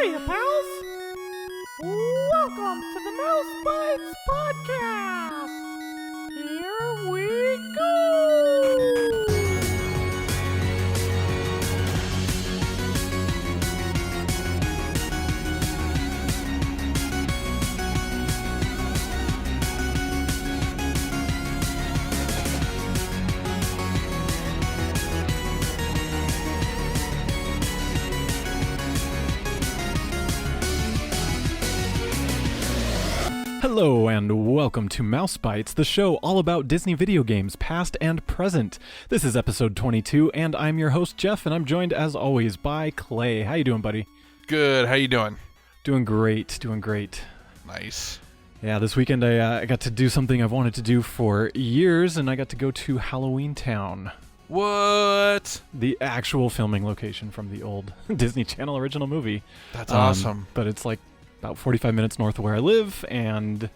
Hiya, pals! Welcome to the Mouse Bytes podcast! Here we go! Hello and welcome to Mouse Bytes, the show all about Disney video games, past and present. This is episode 22, and I'm your host, Jeff, and I'm joined, as always, by Clay. How you doing, buddy? Good. How you doing? Doing great. Nice. Yeah, this weekend I got to do something I've wanted to do for years, and I got to go to Halloween Town. What? The actual filming location from the old Disney Channel original movie. That's awesome. But it's like about 45 minutes north of where I live, and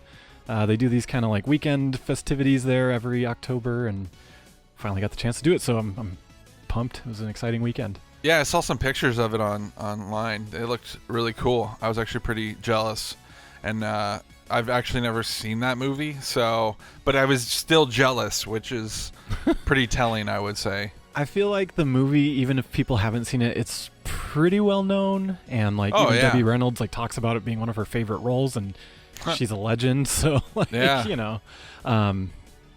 they do these kind of like weekend festivities there every October, and finally got the chance to do it, so I'm pumped. It was an exciting weekend. Yeah, I saw some pictures of it online. They looked really cool. I was actually pretty jealous, and I've actually never seen that movie, but I was still jealous, which is pretty telling, I would say. I feel like the movie, even if people haven't seen it, it's pretty well known, and like Debbie Reynolds like talks about it being one of her favorite roles, and she's a legend. So like, yeah. it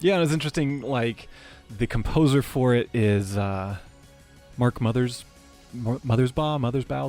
was interesting. Like the composer for it is Mark Mothersbaugh,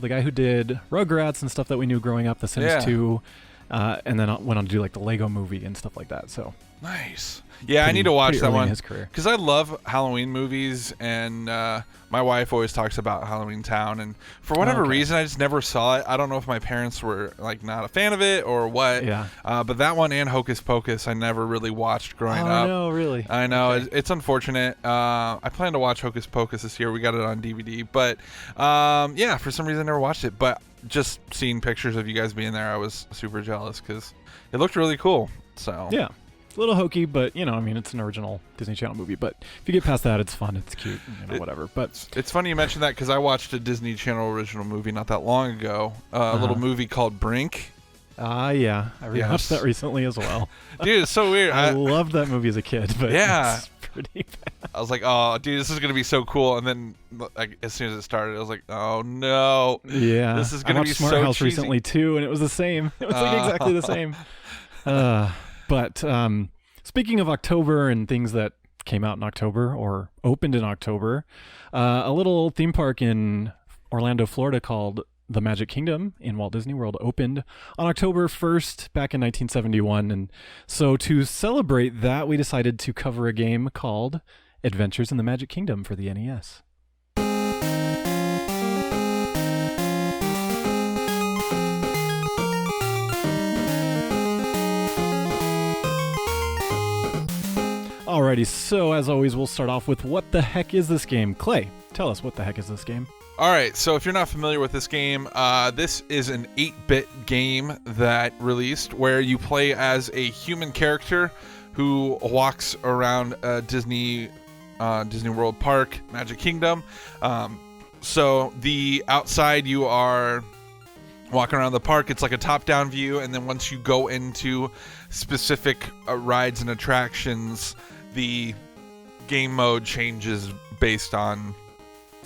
the guy who did Rugrats and stuff that we knew growing up, The Sims 2, and then went on to do like the Lego Movie and stuff like that. So nice. Yeah, I need to watch that one because I love Halloween movies, and my wife always talks about Halloween Town, and for whatever reason, I just never saw it. I don't know if my parents were like not a fan of it or what. Yeah. But that one and Hocus Pocus, I never really watched growing up. No, really. I know. Okay. It's unfortunate. I plan to watch Hocus Pocus this year. We got it on DVD, but for some reason I never watched it. But just seeing pictures of you guys being there, I was super jealous because it looked really cool. So yeah. A little hokey, but it's an original Disney Channel movie. But if you get past that, it's fun, it's cute, whatever. But it's funny you mentioned that because I watched a Disney Channel original movie not that long ago. A little movie called Brink. Yeah, I rewatched that recently as well. Dude, it's so weird. I loved that movie as a kid, but it's pretty bad. I was like, oh, dude, this is gonna be so cool. And then, like, as soon as it started, I was like, oh no, yeah, this is gonna be Smart so House cheesy. recently too, and it was the same. It was like exactly the same. But speaking of October and things that came out in October or opened in October, a little theme park in Orlando, Florida called the Magic Kingdom in Walt Disney World opened on October 1st back in 1971. And so to celebrate that, we decided to cover a game called Adventures in the Magic Kingdom for the NES. Alrighty, so as always, we'll start off with what the heck is this game? Clay, tell us, what the heck is this game? Alright, so if you're not familiar with this game, this is an 8-bit game that released where you play as a human character who walks around Disney World Park, Magic Kingdom. So the outside you are walking around the park, it's like a top-down view, and then once you go into specific rides and attractions, the game mode changes based on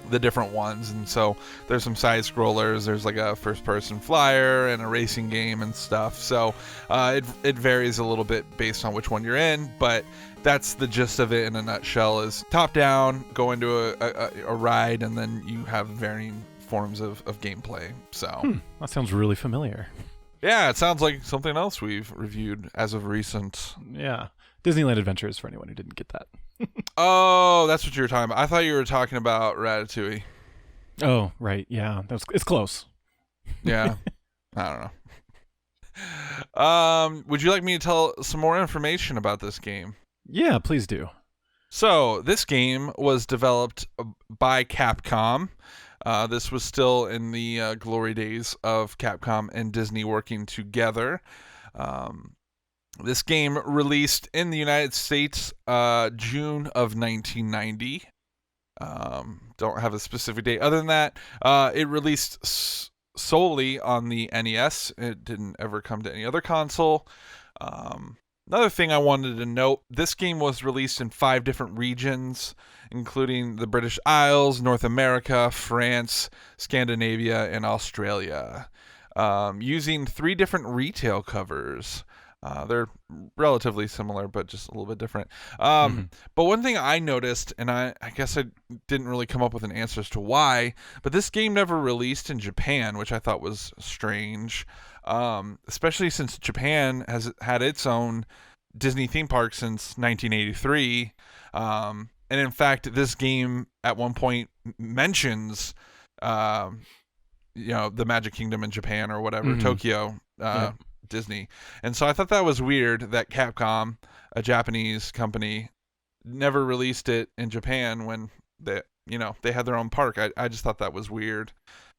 the different ones. And so there's some side scrollers, there's like a first person flyer and a racing game and stuff. So it varies a little bit based on which one you're in, but that's the gist of it in a nutshell, is top down, go into a ride, and then you have varying forms of gameplay. So that sounds really familiar. Yeah, it sounds like something else we've reviewed as of recent. Yeah. Disneyland Adventures, for anyone who didn't get that. Oh, that's what you were talking about. I thought you were talking about Ratatouille. Oh, right. Yeah, it's close. Yeah. I don't know. Would you like me to tell some more information about this game? Yeah, please do. So, this game was developed by Capcom. This was still in the glory days of Capcom and Disney working together. This game released in the United States June of 1990. Don't have a specific date. Other than that, it released solely on the NES. It didn't ever come to any other console. Another thing I wanted to note, this game was released in 5 different regions, including the British Isles, North America, France, Scandinavia, and Australia, using 3 different retail covers. They're relatively similar, but just a little bit different. But one thing I noticed, and I guess I didn't really come up with an answer as to why, but this game never released in Japan, which I thought was strange, especially since Japan has had its own Disney theme park since 1983. And in fact, this game at one point mentions, the Magic Kingdom in Japan or whatever, Tokyo. Disney. And so I thought that was weird that Capcom, a Japanese company, never released it in Japan when they had their own park. I just thought that was weird.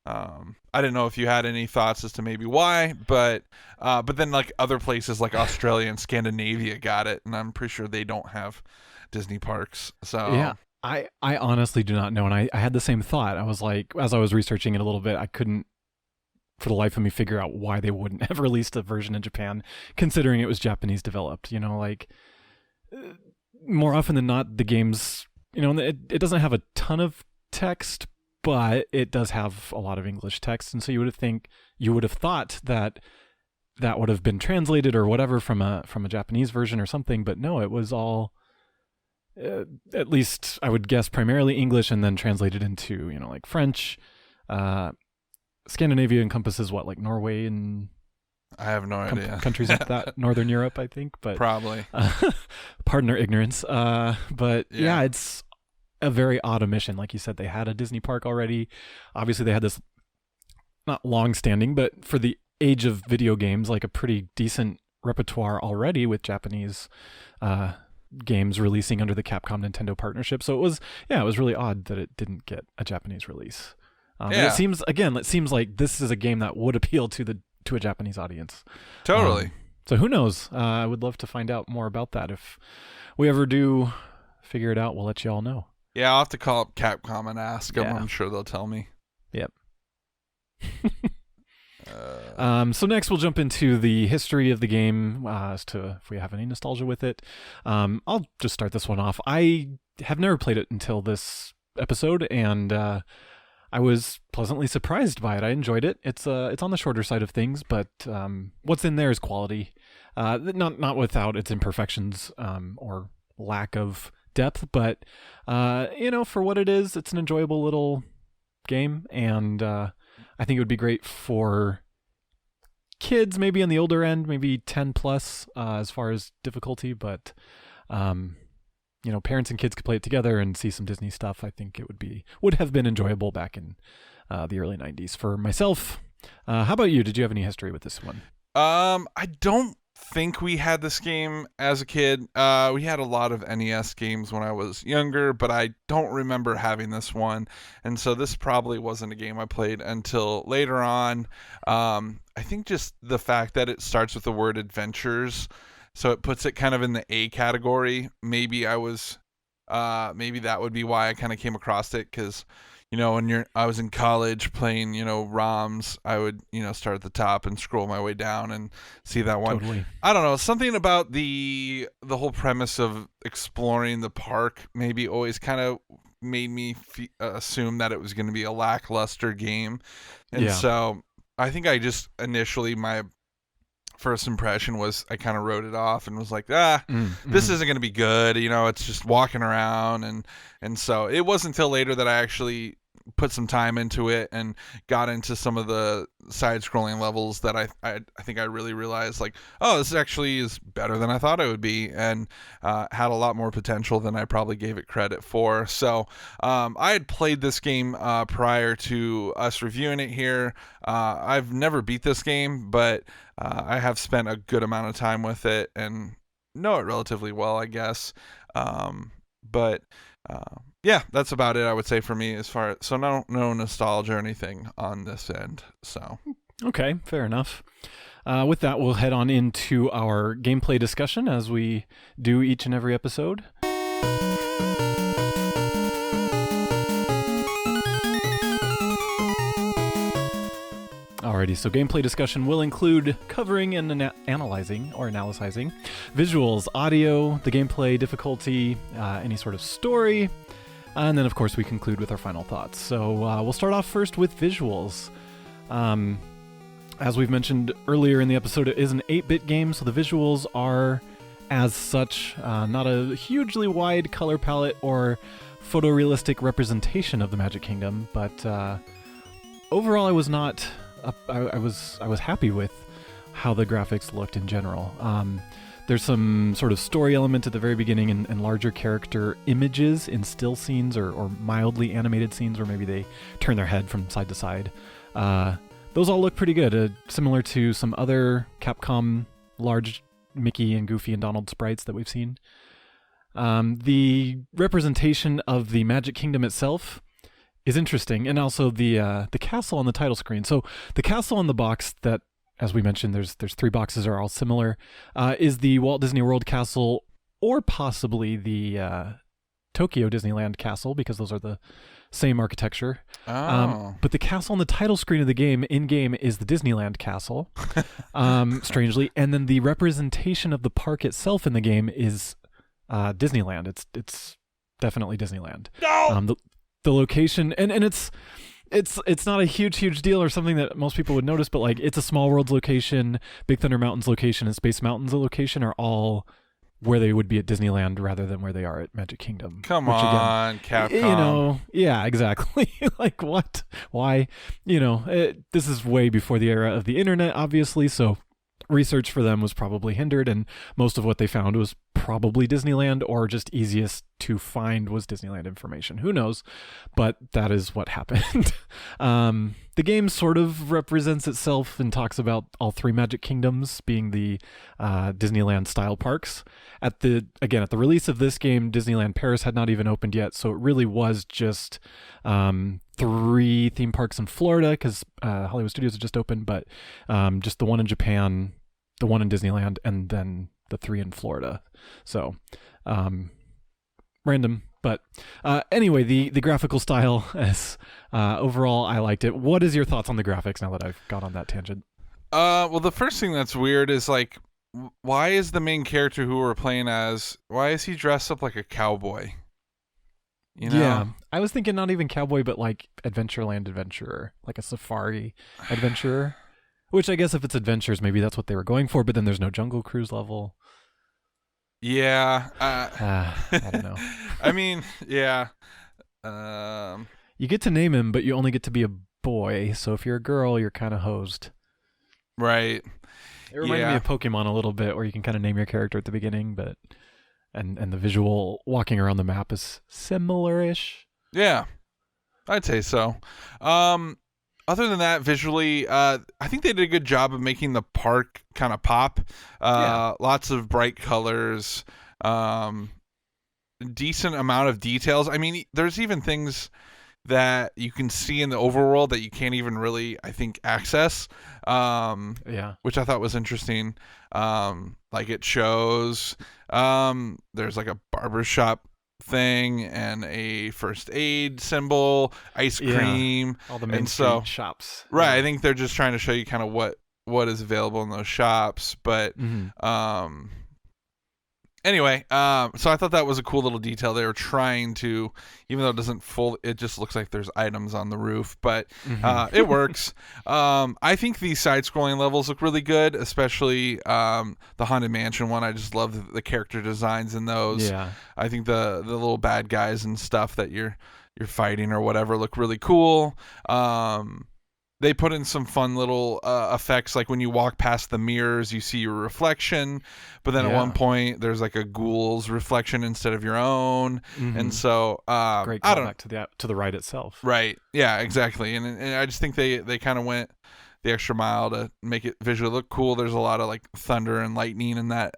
I didn't know if you had any thoughts as to maybe why, but then like other places like Australia and Scandinavia got it, and I'm pretty sure they don't have Disney parks. So yeah, I honestly do not know, and I had the same thought. I was like, as I was researching it a little bit, I couldn't for the life of me figure out why they wouldn't have released a version in Japan, considering it was Japanese developed. More often than not, the games, it doesn't have a ton of text, but it does have a lot of English text, and so you would have thought that would have been translated or whatever from a Japanese version or something, but no, it was all at least I would guess primarily English and then translated into like French. Scandinavia encompasses what, like Norway and I have no idea. Countries like that, Northern Europe, I think, but probably. Pardon our ignorance. But yeah, it's a very odd omission. Like you said, they had a Disney park already. Obviously, they had this not long-standing, but for the age of video games, like a pretty decent repertoire already with Japanese games releasing under the Capcom Nintendo partnership. So it was really odd that it didn't get a Japanese release. It seems like this is a game that would appeal to a Japanese audience. Totally. So who knows? I would love to find out more about that. If we ever do figure it out, we'll let you all know. Yeah, I'll have to call up Capcom and ask them. I'm sure they'll tell me. Yep. So next we'll jump into the history of the game as to if we have any nostalgia with it. I'll just start this one off. I have never played it until this episode, and I was pleasantly surprised by it. I enjoyed it. It's on the shorter side of things, but what's in there is quality. Not without its imperfections or lack of depth, but for what it is, it's an enjoyable little game, and I think it would be great for kids, maybe on the older end, maybe 10 plus as far as difficulty, but parents and kids could play it together and see some Disney stuff. I think it would have been enjoyable back in the early 90s for myself. How about you? Did you have any history with this one? I don't think we had this game as a kid. We had a lot of NES games when I was younger, but I don't remember having this one. And so this probably wasn't a game I played until later on. I think just the fact that it starts with the word adventures, so it puts it kind of in the A category. Maybe that would be why I kind of came across it, because when I was in college playing, ROMs, I would, start at the top and scroll my way down and see that one. Totally. I don't know, something about the whole premise of exploring the park maybe always kind of made me assume that it was going to be a lackluster game. And so I think I just initially, my first impression was I kind of wrote it off and was like, this isn't going to be good. It's just walking around. And so it wasn't until later that I actually put some time into it and got into some of the side-scrolling levels that I think I really realized, like, oh, this actually is better than I thought it would be, and had a lot more potential than I probably gave it credit for. So I had played this game prior to us reviewing it here. I've never beat this game, but I have spent a good amount of time with it and know it relatively well, I guess. Yeah, that's about it, I would say, for me, so no nostalgia or anything on this end. So okay, fair enough. With that, we'll head on into our gameplay discussion as we do each and every episode. Alrighty, so gameplay discussion will include covering and analyzing visuals, audio, the gameplay difficulty, any sort of story, and then of course we conclude with our final thoughts. So we'll start off first with visuals. As we've mentioned earlier in the episode, it is an 8-bit game, so the visuals are, as such, not a hugely wide color palette or photorealistic representation of the Magic Kingdom, but overall I was not... I was happy with how the graphics looked in general. There's some sort of story element at the very beginning and larger character images in still scenes or mildly animated scenes where maybe they turn their head from side to side. Those all look pretty good, similar to some other Capcom large Mickey and Goofy and Donald sprites that we've seen. The representation of the Magic Kingdom itself is interesting, and also the castle on the title screen. So the castle on the box that, as we mentioned, there's 3 boxes are all similar, is the Walt Disney World castle, or possibly the Tokyo Disneyland castle, because those are the same architecture. But the castle on the title screen of the game, in-game, is the Disneyland castle, strangely, and then the representation of the park itself in the game is Disneyland. It's definitely Disneyland. No! The location, and it's not a huge deal or something that most people would notice, but like it's a Small Worlds location, Big Thunder Mountains location, and Space Mountains location are all where they would be at Disneyland rather than where they are at Magic Kingdom. Come on, Capcom. Yeah, exactly. Like what? Why? This is way before the era of the internet, obviously, so research for them was probably hindered, and most of what they found was probably Disneyland, or just easiest to find was Disneyland information. Who knows? But that is what happened. The game sort of represents itself and talks about all 3 Magic Kingdoms being the Disneyland style parks. At the release of this game, Disneyland Paris had not even opened yet, so it really was just 3 theme parks in Florida, because Hollywood Studios had just opened, but just the one in Japan, the one in Disneyland, and then the 3 in Florida. So random, but anyway, the graphical style is overall I liked it. What is your thoughts on the graphics now that I've got on that tangent? Well, the first thing that's weird is like, why is the main character who we're playing as, why is he dressed up like a cowboy? Yeah, I was thinking not even cowboy, but like Adventureland adventurer, like a safari adventurer. Which I guess if it's adventures, maybe that's what they were going for, but then there's no Jungle Cruise level. Yeah. I don't know. I mean, yeah. You get to name him, but you only get to be a boy, so if you're a girl, you're kind of hosed. Right. It reminded me of Pokemon a little bit, where you can kind of name your character at the beginning, but and the visual walking around the map is similar-ish. Yeah, I'd say so. Other than that, visually, I think they did a good job of making the park kind of pop. Lots of bright colors, decent amount of details. I mean, there's even things that you can see in the overworld that you can't even really, I think, access. Which I thought was interesting. Like it shows there's like a barbershop thing and a first aid symbol, ice cream, all the main street shops. Right, I think they're just trying to show you kind of what is available in those shops, but anyway, so I thought that was a cool little detail. They were trying to, even though it just looks like there's items on the roof, but it works. I think these side-scrolling levels look really good, especially the Haunted Mansion one. I just love the character designs in those. Yeah. I think the little bad guys and stuff that you're fighting or whatever look really cool. They put in some fun little effects, like when you walk past the mirrors, you see your reflection, but then at one point there's like a ghoul's reflection instead of your own, and so great callback to the ride itself. Right? Yeah, exactly. And I just think they kind of went the extra mile to make it visually look cool. There's a lot of like thunder and lightning in that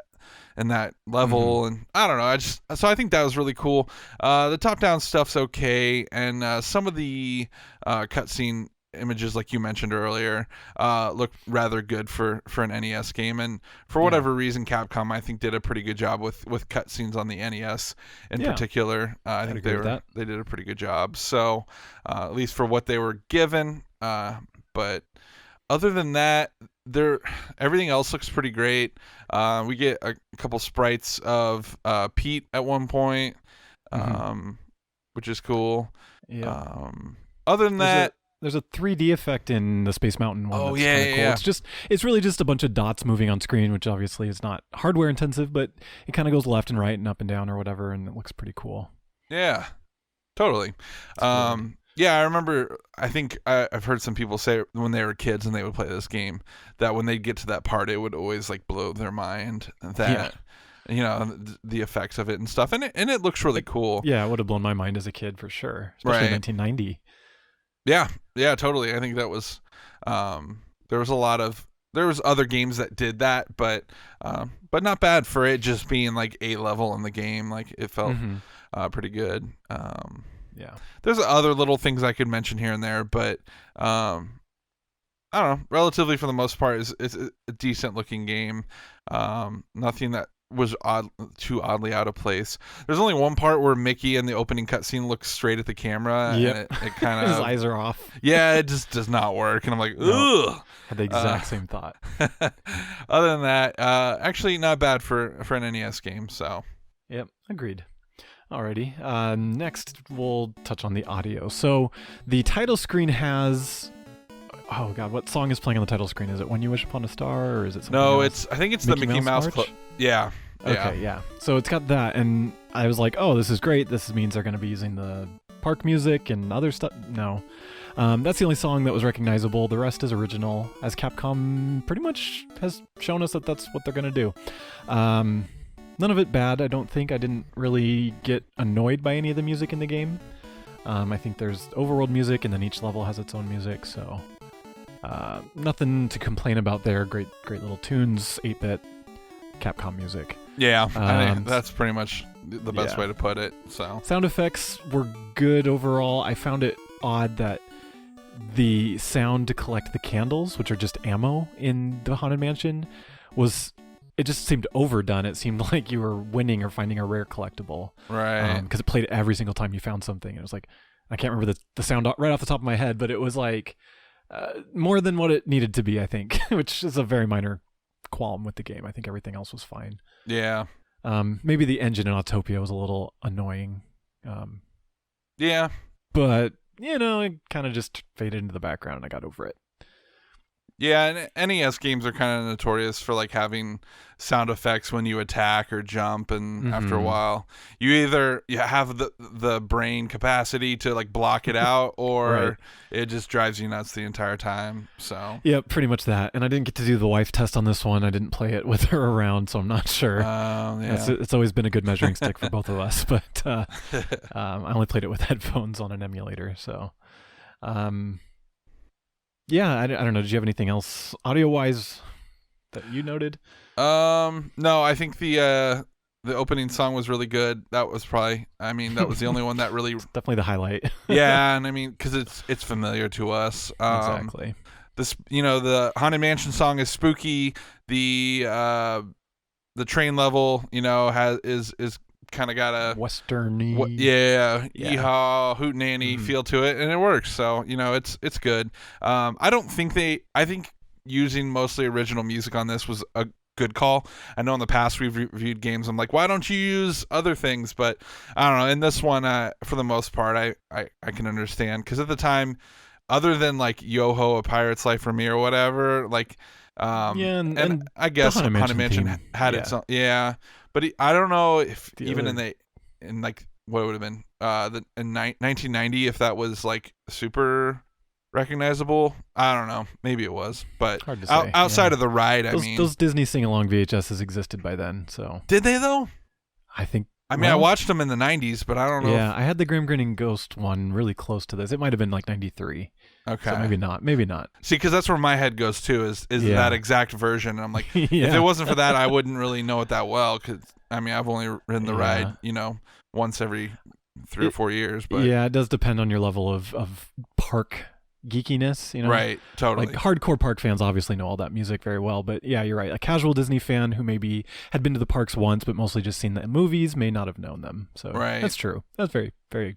level, and I don't know. So I think that was really cool. The top-down stuff's okay, and some of the cutscene images, like you mentioned earlier, look rather good for an NES game, and for whatever reason, Capcom I think did a pretty good job with cutscenes on the NES in particular. I think they did a pretty good job. So at least for what they were given, but other than that, everything else looks pretty great. We get a couple sprites of Pete at one point, which is cool. Yeah. Other than that, there's a 3D effect in the Space Mountain one. Oh, that's yeah, kinda cool. yeah. It's really just a bunch of dots moving on screen, which obviously is not hardware intensive, but it kind of goes left and right and up and down or whatever, and it looks pretty cool. yeah, totally. Yeah, I remember. I think I've heard some people say when they were kids and they would play this game that when they'd get to that part, it would always like blow their mind that the effects of it and stuff, and it looks really cool. Yeah, it would have blown my mind as a kid for sure, especially Right. 1990. Yeah, totally. I think that was there was other games that did that, but not bad for it just being like a level in the game. Like it felt pretty good. Yeah. There's other little things I could mention here and there, but I don't know. Relatively, for the most part, it's a decent looking game. Nothing that was too oddly out of place. There's only one part where Mickey in the opening cutscene looks straight at the camera, and it kind of his eyes are off. Yeah, it just does not work, and I'm like, ugh. Had the exact same thought. Other than that, actually not bad for an NES game. So. Yep, agreed. Alrighty. Next, we'll touch on the audio. So the title screen has. Oh God, what song is playing on the title screen? Is it "When You Wish Upon a Star" or is it something else? I think it's the Mickey Mouse Club. Yeah. Okay, yeah. So it's got that, and I was like, oh, this is great. This means they're going to be using the park music and other stuff. No. That's the only song that was recognizable. The rest is original, as Capcom pretty much has shown us that that's what they're going to do. None of it bad, I don't think. I didn't really get annoyed by any of the music in the game. I think there's overworld music, and then each level has its own music, so nothing to complain about there. Great little tunes, 8-bit Capcom music. Yeah, I think that's pretty much the best way to put it. So sound effects were good overall. I found it odd that the sound to collect the candles, which are just ammo in the Haunted Mansion, it just seemed overdone. It seemed like you were winning or finding a rare collectible. Right. Because it played every single time you found something. It was like, I can't remember the sound right off the top of my head, but it was like more than what it needed to be, I think, which is a very minor qualm with the game. I think everything else was fine. Yeah. Maybe the engine in Autopia was a little annoying. Yeah. But, it kind of just faded into the background and I got over it. Yeah, and NES games are kind of notorious for like having sound effects when you attack or jump, and after a while, you have the brain capacity to like block it out, or it just drives you nuts the entire time. So yeah, pretty much that. And I didn't get to do the wife test on this one. I didn't play it with her around, so I'm not sure. It's always been a good measuring stick for both of us, but I only played it with headphones on an emulator, so. Yeah, I don't know. Did you have anything else audio-wise that you noted? No, I think the opening song was really good. That was that was the only one that really... It's definitely the highlight. Yeah, and because it's familiar to us. Exactly. The Haunted Mansion song is spooky. The train level, is kind of got a westerny, yeehaw, hootenanny feel to it, and it works. So it's good. I think using mostly original music on this was a good call. I know in the past we've reviewed games, I'm like, why don't you use other things? But I don't know. In this one, for the most part, I can understand, because at the time, other than like Yo-Ho, A Pirate's Life for Me or whatever, like. And I guess Haunted Mansion had its own, but I don't know if in like what would have been in 1990, if that was like super recognizable. I don't know, maybe it was, but hard to say. Outside of the ride, those Disney sing-along VHSs existed by then. So did they though? I think. I watched them in the 90s, but I don't know. Yeah, I had the Grim Grinning Ghost one really close to this. It might have been like 93. Okay. So maybe not. See, because that's where my head goes too, is that exact version. And I'm like, if it wasn't for that, I wouldn't really know it that well, because I've only ridden the ride, once every 3 or 4 years. But yeah, it does depend on your level of park geekiness, Right, totally. Like hardcore park fans obviously know all that music very well, but yeah, you're right. A casual Disney fan who maybe had been to the parks once but mostly just seen the movies may not have known them. So that's true. That's very, very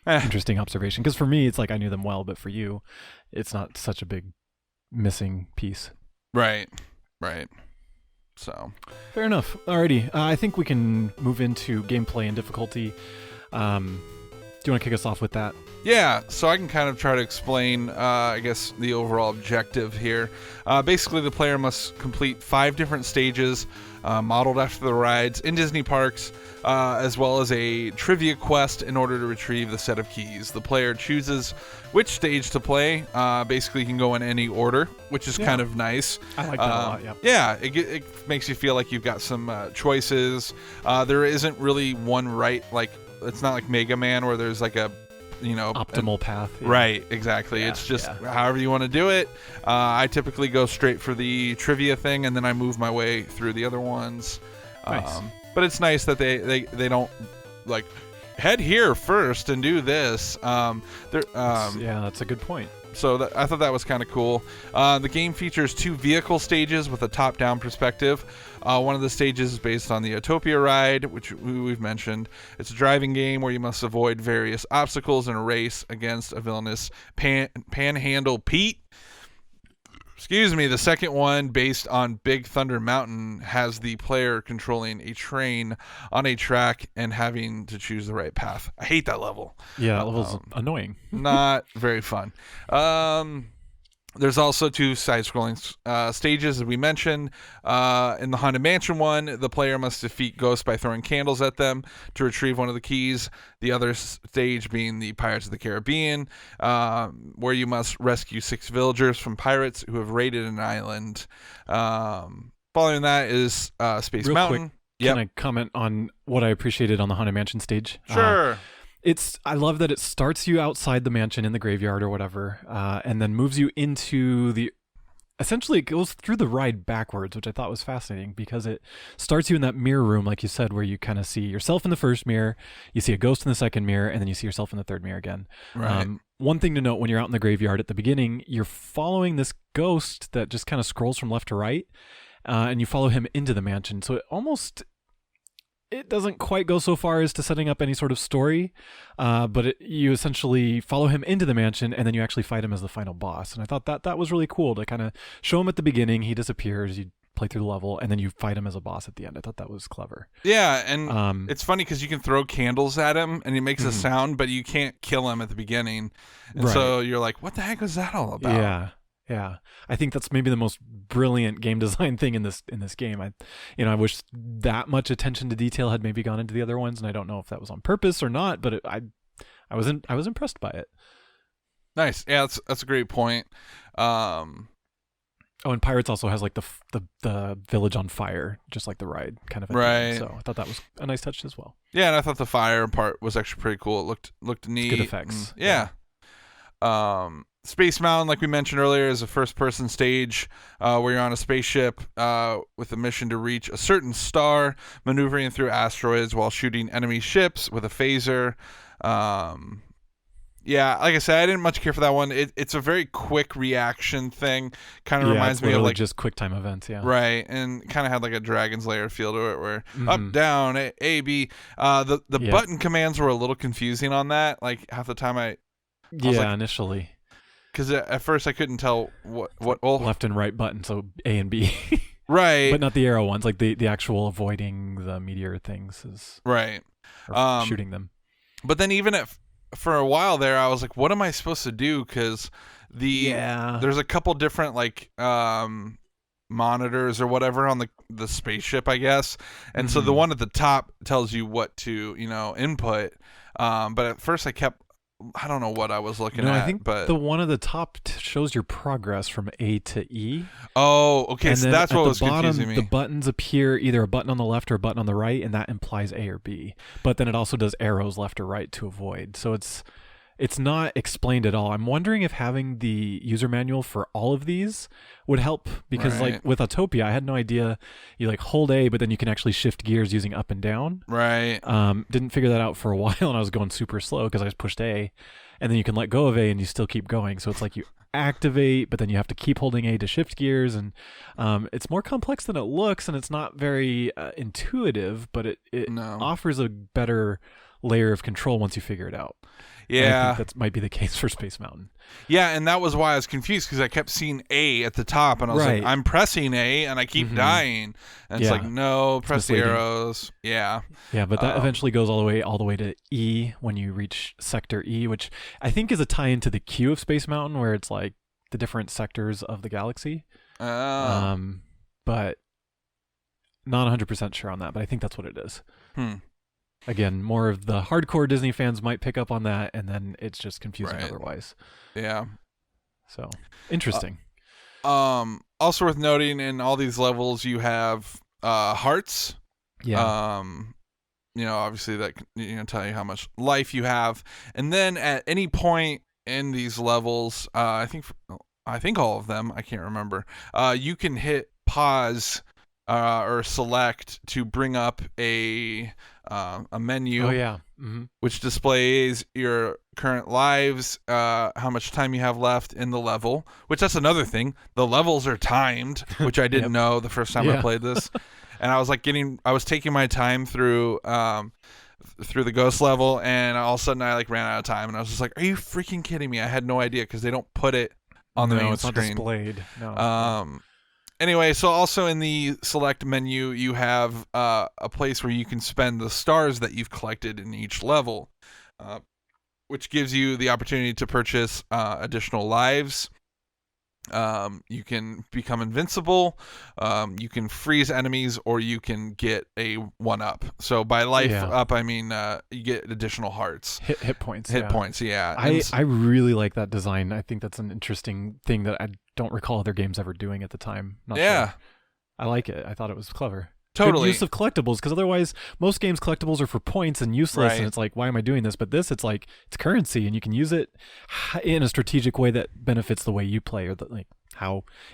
interesting observation, because for me it's like I knew them well, but for you it's not such a big missing piece. Right. So fair enough. Alrighty, I think we can move into gameplay and difficulty. Do you want to kick us off with that? Yeah, so I can kind of try to explain, I guess, the overall objective here. Basically, the player must complete 5 different stages modeled after the rides in Disney parks, as well as a trivia quest in order to retrieve the set of keys. The player chooses which stage to play. Basically, you can go in any order, which is kind of nice. I like that a lot, Yeah, it makes you feel like you've got some choices. There isn't really one right, like, it's not like Mega Man where there's like a optimal path. Yeah. Right, exactly. It's just however you want to do it. I typically go straight for the trivia thing, and then I move my way through the other ones. Nice. But it's nice that they don't like head here first and do this. That's a good point. So I thought that was kind of cool. The game features 2 vehicle stages with a top-down perspective. One of the stages is based on the Autopia ride, which we've mentioned. It's a driving game where you must avoid various obstacles in a race against a villainous Panhandle Pete. Excuse me. The second one, based on Big Thunder Mountain, has the player controlling a train on a track and having to choose the right path. I hate that level. Yeah, that level's annoying. Not very fun. There's also 2 side-scrolling stages, as we mentioned. In the Haunted Mansion one, the player must defeat ghosts by throwing candles at them to retrieve one of the keys. The other stage being the Pirates of the Caribbean, where you must rescue 6 villagers from pirates who have raided an island. Following that is Space Real Mountain. Quick, can I comment on what I appreciated on the Haunted Mansion stage? Sure. I love that it starts you outside the mansion in the graveyard or whatever, and then moves you into essentially it goes through the ride backwards, which I thought was fascinating because it starts you in that mirror room, like you said, where you kind of see yourself in the first mirror, you see a ghost in the second mirror, and then you see yourself in the third mirror again. Right. One thing to note when you're out in the graveyard at the beginning, you're following this ghost that just kind of scrolls from left to right, and you follow him into the mansion. So it doesn't quite go so far as to setting up any sort of story, but you essentially follow him into the mansion, and then you actually fight him as the final boss. And I thought that was really cool to kind of show him at the beginning. He disappears, you play through the level, and then you fight him as a boss at the end. I thought that was clever. Yeah, and it's funny because you can throw candles at him, and he makes a sound, but you can't kill him at the beginning. And so you're like, what the heck was that all about? Yeah, I think that's maybe the most brilliant game design thing in this game. I wish that much attention to detail had maybe gone into the other ones, and I don't know if that was on purpose or not. But I was impressed by it. Nice, yeah, that's a great point. And Pirates also has like the village on fire, just like the ride kind of thing. Right. So I thought that was a nice touch as well. Yeah, and I thought the fire part was actually pretty cool. It looked neat. Good effects. Yeah. Space Mountain, like we mentioned earlier, is a first-person stage where you're on a spaceship with a mission to reach a certain star, maneuvering through asteroids while shooting enemy ships with a phaser. Yeah, like I said, I didn't much care for that one. It's a very quick reaction thing. Kind of reminds me of like just quick time events, yeah. Right, and kind of had like a Dragon's Lair feel to it, where up, down, A, B. The button commands were a little confusing on that. Like half the time I was like, initially. Because at first I couldn't tell what left and right button, so A and B. Right. But not the arrow ones, like the actual avoiding the meteor things is right. Or shooting them. But then even for a while there, I was like, what am I supposed to do? Because there's a couple different like monitors or whatever on the spaceship, I guess. And so the one at the top tells you what to, input. But at first I don't know what I was looking at. I think but the one at the top shows your progress from A to E. Oh, okay. And so then that's what was bottom, confusing me. The buttons appear either a button on the left or a button on the right, and that implies A or B. But then it also does arrows left or right to avoid. So it's not explained at all. I'm wondering if having the user manual for all of these would help, because like with Autopia, I had no idea you like hold A, but then you can actually shift gears using up and down. Right. Didn't figure that out for a while, and I was going super slow because I just pushed A, and then you can let go of A and you still keep going. So it's like you activate, but then you have to keep holding A to shift gears, and it's more complex than it looks, and it's not very intuitive, but it offers a better layer of control once you figure it out. And I think that might be the case for Space Mountain. Yeah, and that was why I was confused, because I kept seeing A at the top, and I was like, I'm pressing A, and I keep dying. And it's like, no, press the arrows. Yeah. Yeah, but that eventually goes all the way to E when you reach Sector E, which I think is a tie into the Q of Space Mountain, where it's like the different sectors of the galaxy. But not 100% sure on that, but I think that's what it is. Again, more of the hardcore Disney fans might pick up on that, and then it's just confusing otherwise. Yeah. So, interesting. Also worth noting, in all these levels, you have hearts. Yeah. Obviously that tell you how much life you have, and then at any point in these levels, I think all of them, I can't remember. You can hit pause or select to bring up a menu. Oh yeah. Which displays your current lives, how much time you have left in the level. Which, that's another thing. The levels are timed, which I didn't know the first time I played this. And I was taking my time through the ghost level, and all of a sudden I ran out of time, and I was just like, "Are you freaking kidding me?" I had no idea, because they don't put it on the main screen. Not displayed. No. Anyway, so also in the select menu, you have a place where you can spend the stars that you've collected in each level, which gives you the opportunity to purchase additional lives. You can become invincible, you can freeze enemies, or you can get a 1-up. So by life up, I mean you get additional hearts. Hit points. Hit points, yeah. I really like that design. I think that's an interesting thing that I don't recall other games ever doing at the time. Not sure. I like it. I thought it was clever. Totally. Good use of collectibles, because otherwise most games collectibles are for points and useless, and it's like, why am I doing this? But this, it's like, it's currency, and you can use it in a strategic way that benefits the way you play, or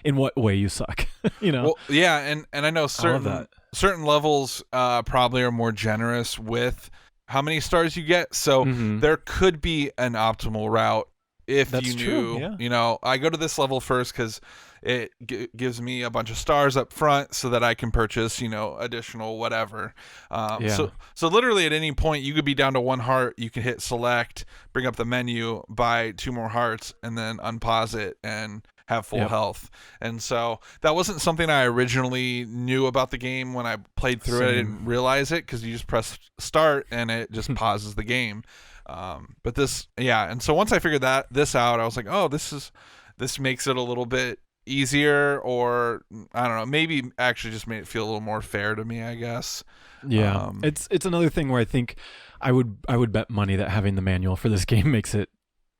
in what way you suck. Well, yeah, and I know certain levels probably are more generous with how many stars you get, so there could be an optimal route if That's you knew. True, yeah. I go to this level first because it gives me a bunch of stars up front so that I can purchase, additional whatever. So literally at any point you could be down to 1 heart. You can hit select, bring up the menu, buy 2 more hearts, and then unpause it and have full health. And so that wasn't something I originally knew about the game when I played through it. I didn't realize it, because you just press start and it just pauses the game. But this, and so once I figured this out, I was like, oh, this makes it a little bit easier, or I don't know, maybe actually just made it feel a little more fair to me, I guess. Yeah, it's another thing where I think I would bet money that having the manual for this game makes it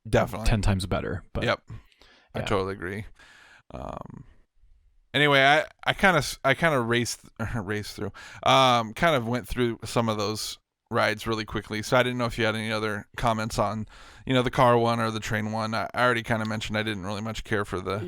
definitely 10 times better. But I totally agree. Anyway, I kind of raced through, kind of went through some of those rides really quickly, so I didn't know if you had any other comments on the car one or the train one. I already kind of mentioned I didn't really much care for the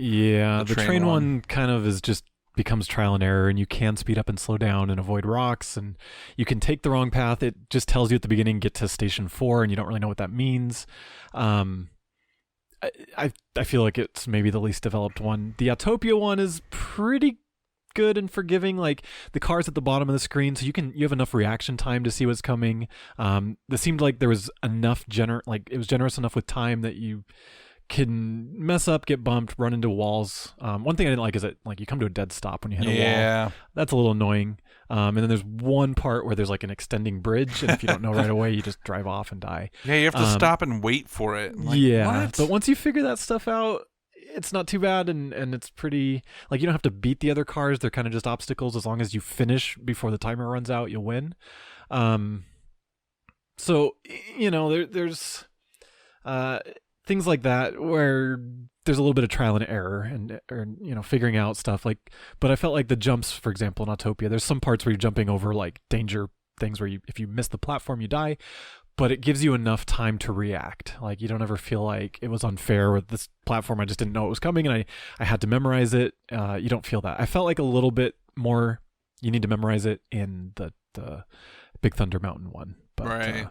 train one kind of is just becomes trial and error, and you can speed up and slow down and avoid rocks, and you can take the wrong path. It just tells you at the beginning, get to station 4, and you don't really know what that means. I feel like it's maybe the least developed one. The Autopia one is pretty good and forgiving. Like, the car's at the bottom of the screen, so you have enough reaction time to see what's coming. This seemed like there was enough it was generous enough with time that you can mess up, get bumped, run into walls. One thing I didn't like is that you come to a dead stop when you hit a wall. That's a little annoying. And then there's one part where there's an extending bridge, and if you don't know right away, you just drive off and die. Yeah, you have to stop and wait for it. What? But once you figure that stuff out, it's not too bad, and it's pretty, you don't have to beat the other cars. They're kind of just obstacles. As long as you finish before the timer runs out, you'll win. So there's things like that where there's a little bit of trial and error or figuring out stuff, but I felt like the jumps, for example, in Autopia, there's some parts where you're jumping over danger things where if you miss the platform, you die, but it gives you enough time to react. You don't ever feel like it was unfair with this platform. I just didn't know it was coming, and I had to memorize it. You don't feel that. I felt like a little bit more you need to memorize it in the Big Thunder Mountain one, but right.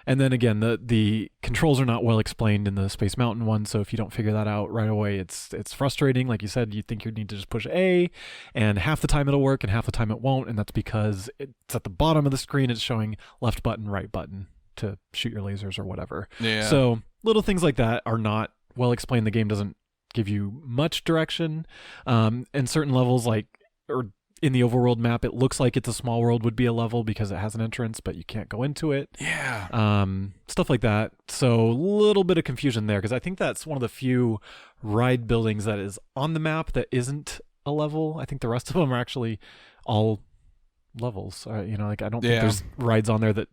And then again, the controls are not well explained in the Space Mountain one, so if you don't figure that out right away, it's frustrating. Like you said, you think you need to just push A, and half the time it'll work, and half the time it won't, and that's because it's at the bottom of the screen. It's showing left button, right button. to shoot your lasers or whatever. Yeah. So little things like that are not well explained. The game doesn't give you much direction. And certain levels, like, or in the overworld map, it looks like It's a Small World would be a level because it has an entrance, but you can't go into it. Yeah. Stuff like that. So a little bit of confusion there, because I think that's one of the few ride buildings that is on the map that isn't a level. I think the rest of them are actually all levels. Like, I don't think there's rides on there that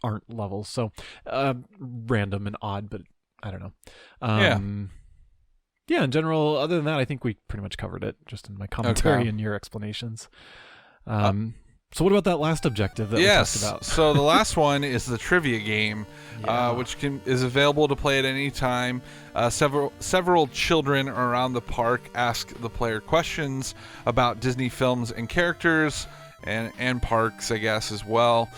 aren't levels. So random and odd, but I don't know. Yeah, in general, other than that, I think we pretty much covered it just in my commentary and your explanations. So what about that last objective that we talked about? So the last one is the trivia game, which is available to play at any time. Several children around the park ask the player questions about Disney films and characters, and parks, I guess, as well.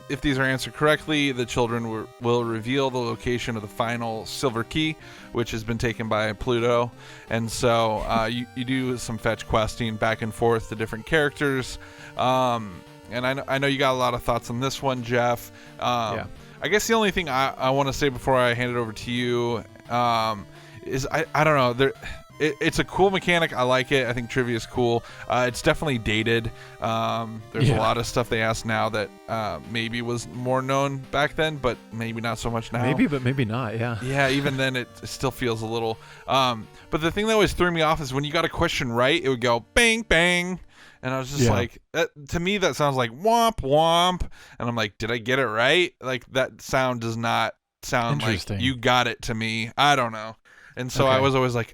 If these are answered correctly, the children will reveal the location of the final silver key, which has been taken by Pluto. And so you do some fetch questing back and forth to different characters. And I know you got a lot of thoughts on this one, Jeff. I guess the only thing I want to say before I hand it over to you is I don't know. It's a cool mechanic. I like it. I think trivia is cool. It's definitely dated. There's a lot of stuff they ask now that maybe was more known back then, but maybe not so much now. Maybe, but maybe not. Yeah. Yeah. Even then, it still feels a little. But the thing that always threw me off is when you got a question right, it would go bang bang, and I was just like, to me that sounds like womp womp, and I'm like, did I get it right? Like, that sound does not sound like you got it to me. I don't know. And so I was always like,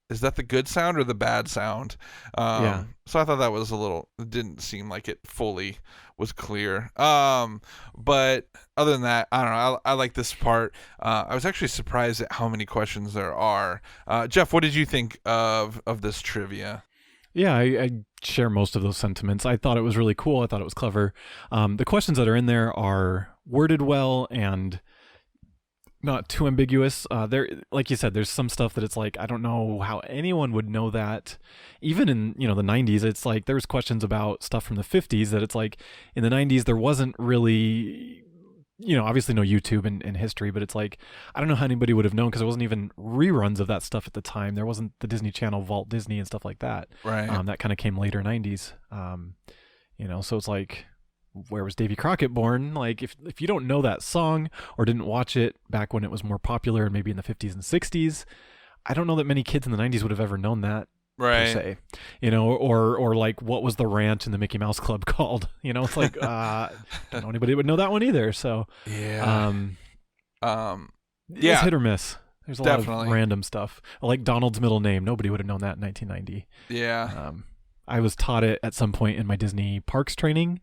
is that the good sound or the bad sound? So I thought that was it didn't seem like it fully was clear. But other than that, I don't know. I like this part. I was actually surprised at how many questions there are. Jeff, what did you think of this trivia? Yeah, I share most of those sentiments. I thought it was really cool. I thought it was clever. The questions that are in there are worded well and not too ambiguous. There, like you said, there's some stuff that it's like, I don't know how anyone would know that. Even in, the 90s, it's like there's questions about stuff from the 50s that it's like in the 90s there wasn't really, obviously no YouTube in history, but it's like, I don't know how anybody would have known because there wasn't even reruns of that stuff at the time. There wasn't the Disney Channel Vault Disney and stuff like that. Right. That kind of came later 90s. So it's like, where was Davy Crockett born? Like, if you don't know that song or didn't watch it back when it was more popular and maybe in the 50s and 60s, I don't know that many kids in the 90s would have ever known that. Right. Per se. Or like, what was the ranch in the Mickey Mouse Club called? It's like, don't know anybody would know that one either. So, it's hit or miss. There's a lot of random stuff. Like Donald's middle name. Nobody would have known that in 1990. Yeah. I was taught it at some point in my Disney parks training,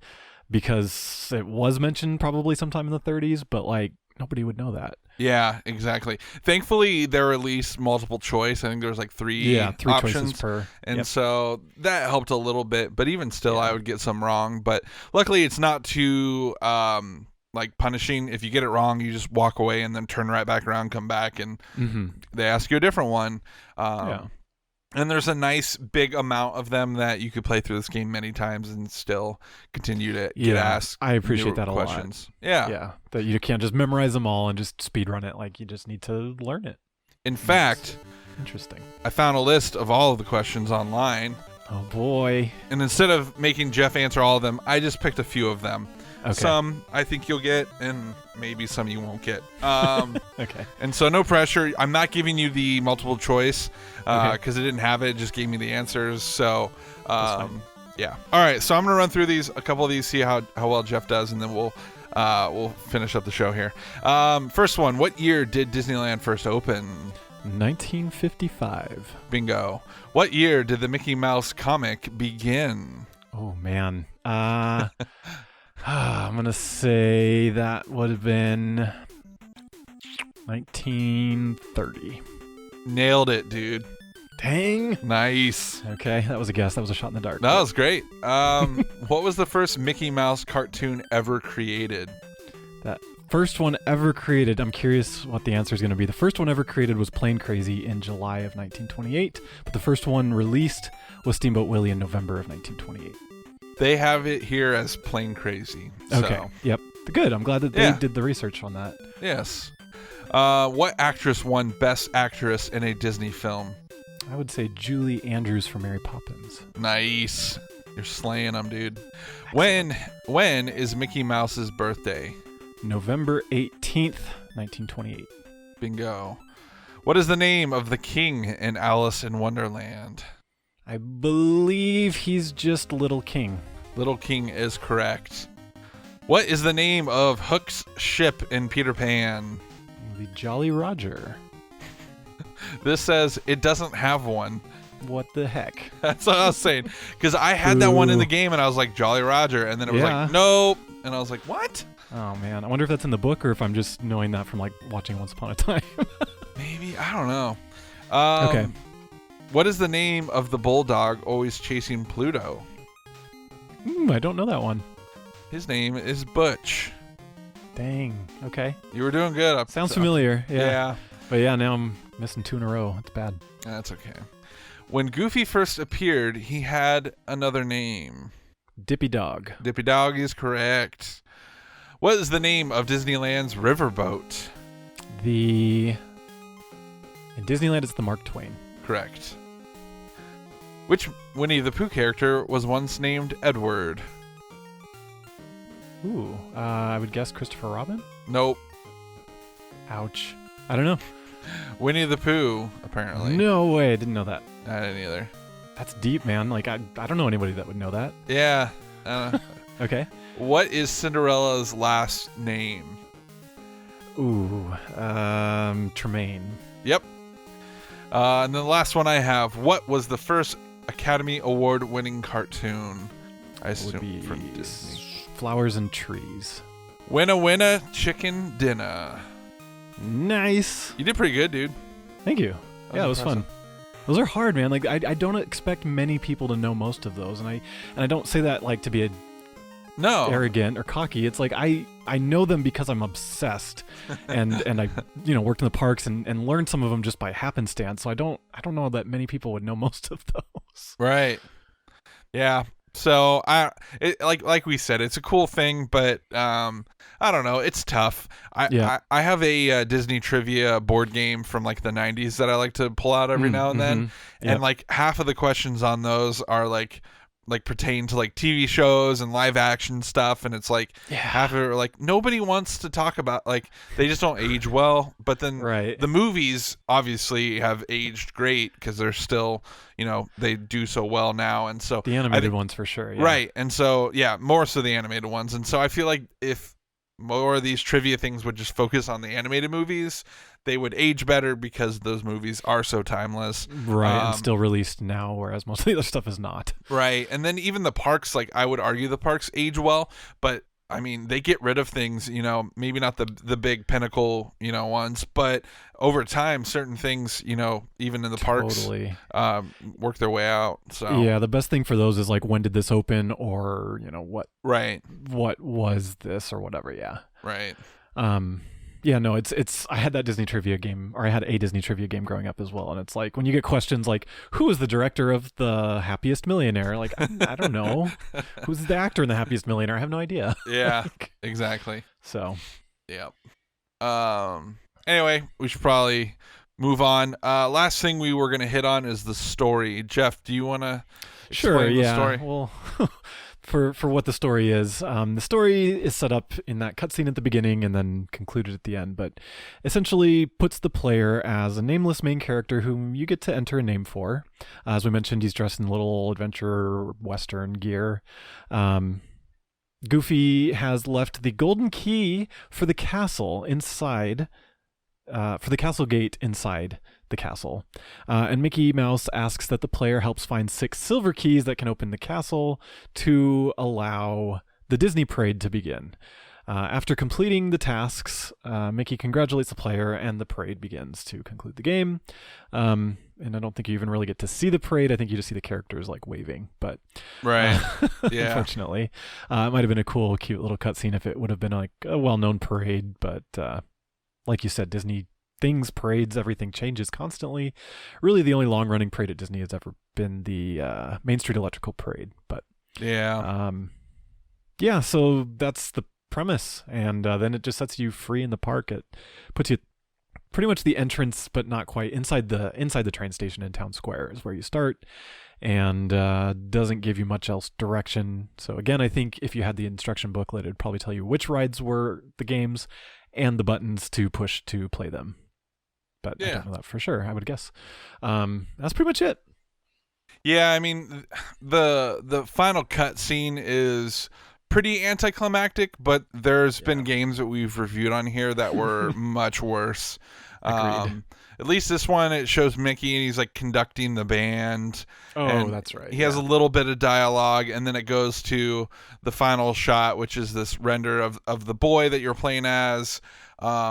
because it was mentioned probably sometime in the 30s, but like nobody would know that. Yeah, exactly. Thankfully, there were at least multiple choice. I think there was like three options choices per. And so that helped a little bit, but even still, I would get some wrong. But luckily, it's not too like punishing. If you get it wrong, you just walk away and then turn right back around, come back, and they ask you a different one. And there's a nice big amount of them that you could play through this game many times and still continue to get asked. I appreciate that a questions. lot. Yeah. That you can't just memorize them all and just speed run it. Like, you just need to learn it. In fact, interesting. I found a list of all of the questions online. Oh boy. And instead of making Jeff answer all of them, I just picked a few of them. Okay. Some I think you'll get, and maybe some you won't get. Okay. And so no pressure. I'm not giving you the multiple choice because it didn't have it. It just gave me the answers. So, yeah. All right. So I'm gonna run through a couple of these, see how well Jeff does, and then we'll finish up the show here. First one. What year did Disneyland first open? 1955. Bingo. What year did the Mickey Mouse comic begin? Oh man. I'm going to say that would have been 1930. Nailed it, dude. Dang. Nice. Okay, that was a guess. That was a shot in the dark. That was great. What was the first Mickey Mouse cartoon ever created? That first one ever created, I'm curious what the answer is going to be. The first one ever created was Plain Crazy in July of 1928, but the first one released was Steamboat Willie in November of 1928. They have it here as Plain Crazy. Okay. Yep. Good. I'm glad that they did the research on that. Yes. What actress won Best Actress in a Disney film? I would say Julie Andrews from Mary Poppins. Nice. You're slaying them, dude. When is Mickey Mouse's birthday? November 18th, 1928. Bingo. What is the name of the king in Alice in Wonderland? I believe he's just Little King. Little King is correct. What is the name of Hook's ship in Peter Pan? The Jolly Roger. This says it doesn't have one. What the heck? That's what I was saying. Because I had that one in the game and I was like, Jolly Roger. And then it was like, nope. And I was like, what? Oh, man. I wonder if that's in the book or if I'm just knowing that from like watching Once Upon a Time. Maybe. I don't know. Okay. What is the name of the bulldog always chasing Pluto? I don't know that one. His name is Butch. Dang. Okay. You were doing good. Sounds familiar. Yeah. But yeah, now I'm missing 2 in a row. That's bad. That's okay. When Goofy first appeared, he had another name. Dippy Dog. Dippy Dog is correct. What is the name of Disneyland's riverboat? In Disneyland, it's the Mark Twain. Correct. Which Winnie the Pooh character was once named Edward? Ooh, I would guess Christopher Robin? Nope. Ouch. I don't know. Winnie the Pooh, apparently. No way. I didn't know that. I didn't either. That's deep, man. Like, I don't know anybody that would know that. Yeah. Okay. What is Cinderella's last name? Ooh, Tremaine. Yep. And then the last one I have. What was the first Academy Award-winning cartoon? I assume from Disney. Flowers and Trees. Winna winna, chicken dinner. Nice. You did pretty good, dude. Thank you. That was impressive. fun. Those are hard, man. Like I don't expect many people to know most of those, and I don't say that like to be arrogant or cocky. It's like I know them because I'm obsessed, and I worked in the parks and learned some of them just by happenstance. So I don't know that many people would know most of those. Right. Yeah. So like we said, it's a cool thing, but I don't know, it's tough. I have a Disney trivia board game from like the 90s that I like to pull out every now and then, and like half of the questions on those are like pertain to like TV shows and live action stuff, and it's like half of it are like nobody wants to talk about, like they just don't age well, but then the movies obviously have aged great because they're still, they do so well now, and so the animated ones for sure, right, and so more so the animated ones, and so I feel like if more of these trivia things would just focus on the animated movies, they would age better because those movies are so timeless. Right, and still released now, whereas most of the other stuff is not. Right, and then even the parks, like I would argue the parks age well, but I mean, they get rid of things, maybe not the big pinnacle, ones, but over time, certain things, even in the parks, work their way out. So yeah, the best thing for those is like, when did this open, or what was this, or whatever. Yeah. Right. Yeah, no, it's. I had that Disney trivia game, or I had a Disney trivia game growing up as well, and it's like when you get questions like, "Who is the director of The Happiest Millionaire?" Like, I don't know. Who's the actor in The Happiest Millionaire? I have no idea. Yeah, exactly. So, yeah. Anyway, we should probably move on. Last thing we were gonna hit on is the story. Jeff, do you want to explain the story? Well. For what the story is. The story is set up in that cutscene at the beginning and then concluded at the end, but essentially puts the player as a nameless main character whom you get to enter a name for. As we mentioned, he's dressed in little adventure Western gear. Goofy has left the golden key for the castle inside, for the castle gate inside the castle, and Mickey Mouse asks that the player helps find 6 silver keys that can open the castle to allow the Disney parade to begin. After completing the tasks, Mickey congratulates the player, and the parade begins to conclude the game. And I don't think you even really get to see the parade. I think you just see the characters like waving, but right. Yeah. Unfortunately, it might have been a cool, cute little cutscene if it would have been like a well-known parade, but like you said, Disney things, parades, everything changes constantly. Really, the only long-running parade at Disney has ever been the Main Street Electrical Parade. But yeah, so that's the premise, and then it just sets you free in the park. It puts you pretty much the entrance, but not quite inside the train station in Town Square is where you start, and doesn't give you much else direction. So again, I think if you had the instruction booklet, it'd probably tell you which rides were the games and the buttons to push to play them. But I don't know that for sure. I would guess. That's pretty much it. Yeah, I mean, the final cutscene is pretty anticlimactic, but there's been games that we've reviewed on here that were much worse. At least this one, it shows Mickey and he's like conducting the band. Oh, that's right. He has a little bit of dialogue, and then it goes to the final shot, which is this render of the boy that you're playing as,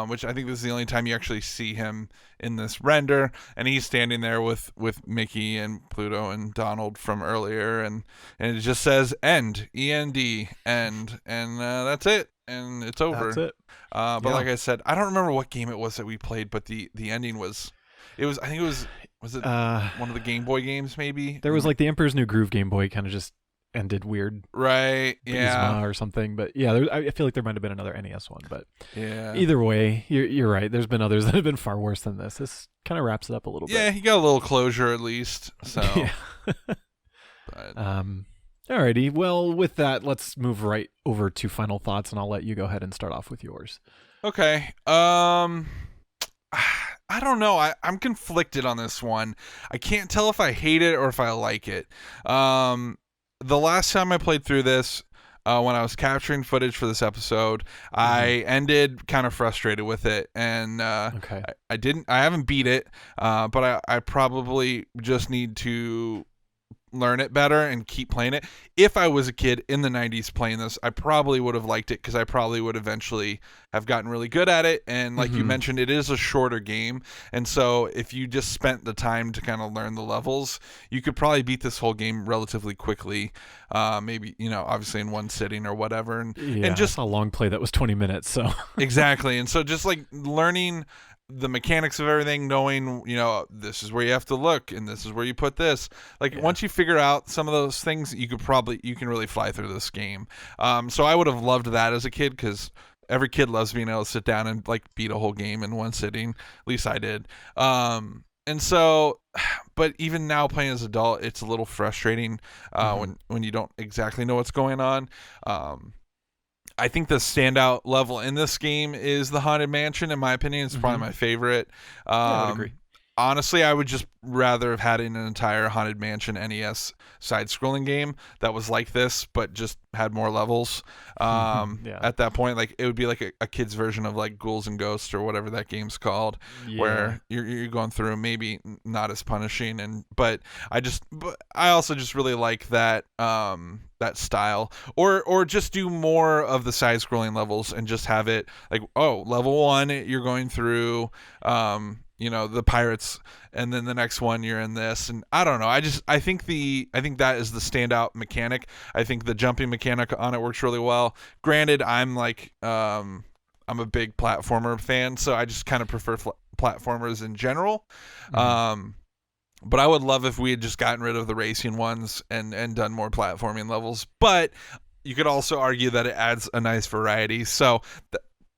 which I think this is the only time you actually see him in this render, and he's standing there with Mickey and Pluto and Donald from earlier, and it just says end, E-N-D, end, and that's it, and it's over. That's it. But like I said, I don't remember what game it was that we played, but the ending was it one of the Game Boy games maybe? There was like the Emperor's New Groove Game Boy kind of just ended weird. Right, yeah. or something, but yeah, I feel like there might have been another NES one, but yeah. Either way, you're right. There's been others that have been far worse than this. This kind of wraps it up a little bit. Yeah, he got a little closure at least. So but, alrighty. Well, with that, let's move right over to final thoughts, and I'll let you go ahead and start off with yours. Okay. I don't know. I'm conflicted on this one. I can't tell if I hate it or if I like it. The last time I played through this, when I was capturing footage for this episode, I ended kind of frustrated with it, and I haven't beat it, but I probably just need to learn it better and keep playing it. If I was a kid in the 90s playing this, I probably would have liked it because I probably would eventually have gotten really good at it. And like you mentioned, it is a shorter game. And so if you just spent the time to kind of learn the levels, you could probably beat this whole game relatively quickly. Maybe, obviously in one sitting or whatever. And just a long play that was 20 minutes. So exactly. And so just like learning the mechanics of everything, knowing, this is where you have to look and this is where you put this. Once you figure out some of those things, you can really fly through this game. So I would have loved that as a kid because every kid loves being able to sit down and like beat a whole game in one sitting. At least I did. And so, but even now playing as an adult, it's a little frustrating when you don't exactly know what's going on. I think the standout level in this game is the Haunted Mansion. In my opinion, it's probably my favorite. I would agree. Honestly, I would just rather have had an entire Haunted Mansion NES side-scrolling game that was like this, but just had more levels. At that point, like it would be like a kid's version of like Ghouls and Ghosts or whatever that game's called, where you're going through, maybe not as punishing. But I also just really like that that style, or just do more of the side-scrolling levels and just have it like, level 1 you're going through the pirates, and then the next one you're in this, and I don't know. I think that is the standout mechanic. I think the jumping mechanic on it works really well. Granted, I'm a big platformer fan, so I just kind of prefer platformers in general. But I would love if we had just gotten rid of the racing ones and done more platforming levels. But you could also argue that it adds a nice variety. So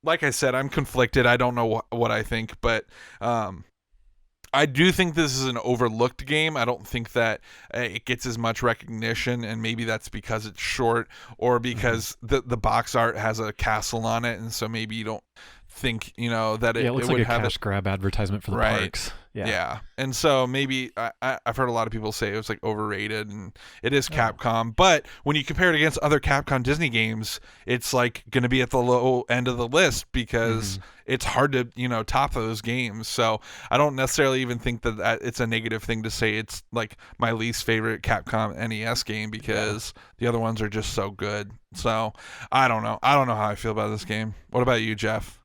like I said, I'm conflicted. I don't know what I think, but I do think this is an overlooked game. I don't think that it gets as much recognition, and maybe that's because it's short or because the box art has a castle on it, and so maybe you don't think that it looks would like a have cash grab advertisement for the parks. Yeah. And so maybe I've heard a lot of people say it was like overrated, and it is Capcom, but when you compare it against other Capcom Disney games, it's like going to be at the low end of the list because it's hard to top those games. So I don't necessarily even think that it's a negative thing to say it's like my least favorite Capcom NES game because the other ones are just so good. So I don't know how I feel about this game. What about you, Jeff?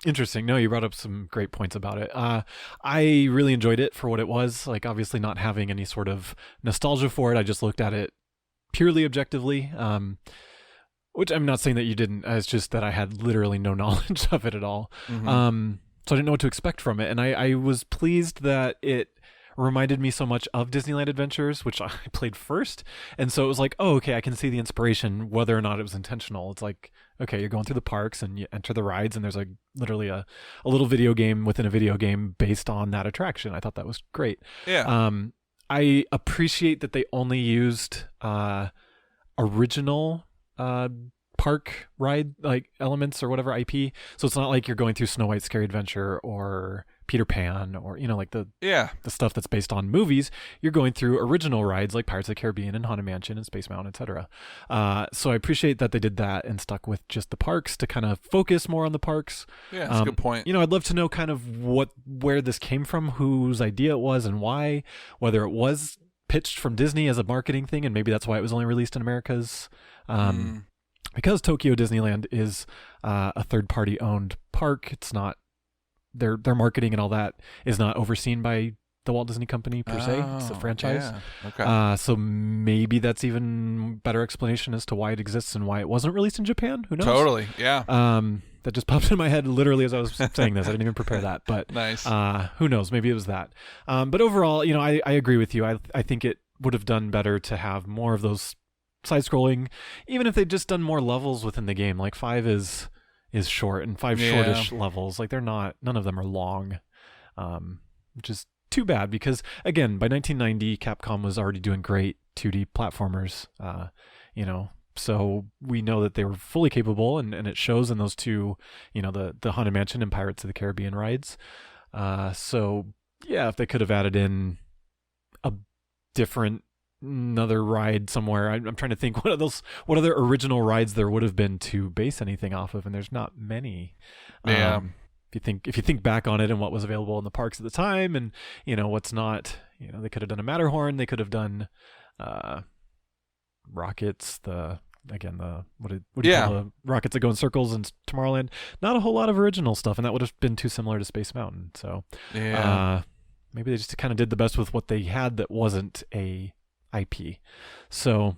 Interesting. No, you brought up some great points about it. I really enjoyed it for what it was. Like, obviously not having any sort of nostalgia for it. I just looked at it purely objectively, which I'm not saying that you didn't. It's just that I had literally no knowledge of it at all. So I didn't know what to expect from it. And I was pleased that it reminded me so much of Disneyland Adventures, which I played first. And so it was like, oh, okay, I can see the inspiration, whether or not it was intentional. It's like, okay, you're going through the parks and you enter the rides, and there's literally a little video game within a video game based on that attraction. I thought that was great. Yeah. I appreciate that they only used original park ride like elements or whatever IP. So it's not like you're going through Snow White's Scary Adventure or Peter Pan or like the stuff that's based on movies. You're going through original rides like Pirates of the Caribbean and Haunted Mansion and Space Mountain, etc. So I appreciate that they did that and stuck with just the parks to kind of focus more on the parks. Yeah, that's a good point. I'd love to know kind of where this came from, whose idea it was and why, whether it was pitched from Disney as a marketing thing and maybe that's why it was only released in Americas. Because Tokyo Disneyland is a third-party owned park, it's not their marketing and all that is not overseen by the Walt Disney Company per se. It's a franchise. Yeah. Okay. So maybe that's even better explanation as to why it exists and why it wasn't released in Japan. Who knows? Totally. Yeah. That just popped in my head literally as I was saying this. I didn't even prepare that, but nice. Who knows? Maybe it was that. But overall, I agree with you. I think it would have done better to have more of those side-scrolling, even if they'd just done more levels within the game. Like 5 is short, and 5 shortish levels. Like none of them are long, which is too bad because again, by 1990, Capcom was already doing great 2D platformers. So we know that they were fully capable, and it shows in those two, the Haunted Mansion and Pirates of the Caribbean rides. So yeah, if they could have added in another ride somewhere. I'm trying to think what other original rides there would have been to base anything off of, and there's not many. Yeah. If you think back on it and what was available in the parks at the time, and what's not, they could have done a Matterhorn. They could have done rockets. What do you call the rockets that go in circles in Tomorrowland? Not a whole lot of original stuff, and that would have been too similar to Space Mountain. So maybe they just kind of did the best with what they had that wasn't a IP. So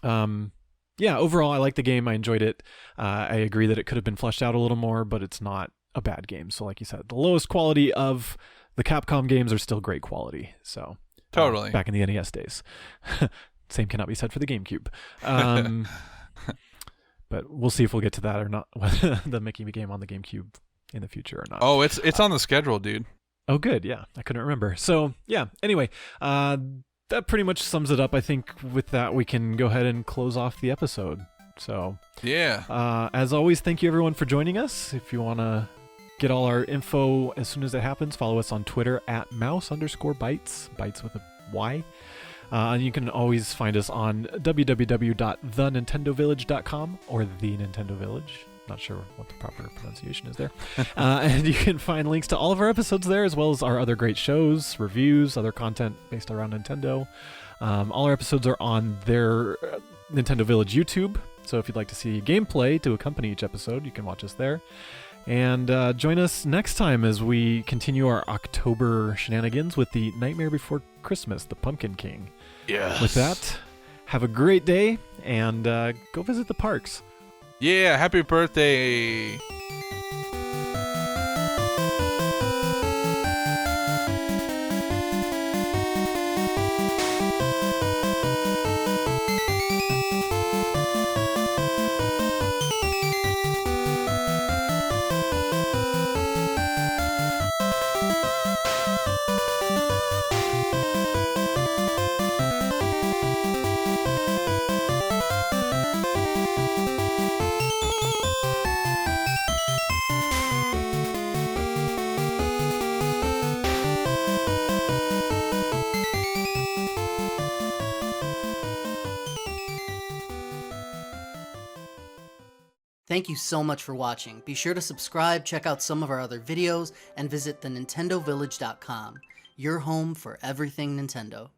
overall I like the game. I enjoyed it. I agree that it could have been fleshed out a little more, but it's not a bad game. So like you said, the lowest quality of the Capcom games are still great quality. So totally back in the NES days. Same cannot be said for the GameCube. But we'll see if we'll get to that or not, the Mickey game on the GameCube in the future or not. Oh, it's on the schedule, dude. Oh, good. Yeah, I couldn't remember. So yeah, anyway, that pretty much sums it up. I think with that, we can go ahead and close off the episode. So yeah. As always, thank you everyone for joining us. If you want to get all our info as soon as it happens, follow us on Twitter at @mouse_bytes, bytes with a Y. And you can always find us on www.thenintendovillage.com or The Nintendo Village. Not sure what the proper pronunciation is there. And you can find links to all of our episodes there, as well as our other great shows, reviews, other content based around Nintendo. All our episodes are on their Nintendo Village YouTube. So if you'd like to see gameplay to accompany each episode, you can watch us there. And join us next time as we continue our October shenanigans with the Nightmare Before Christmas, the Pumpkin King. Yes. With that, have a great day and go visit the parks. Yeah, happy birthday. Thank you so much for watching. Be sure to subscribe, check out some of our other videos, and visit thenintendovillage.com, your home for everything Nintendo.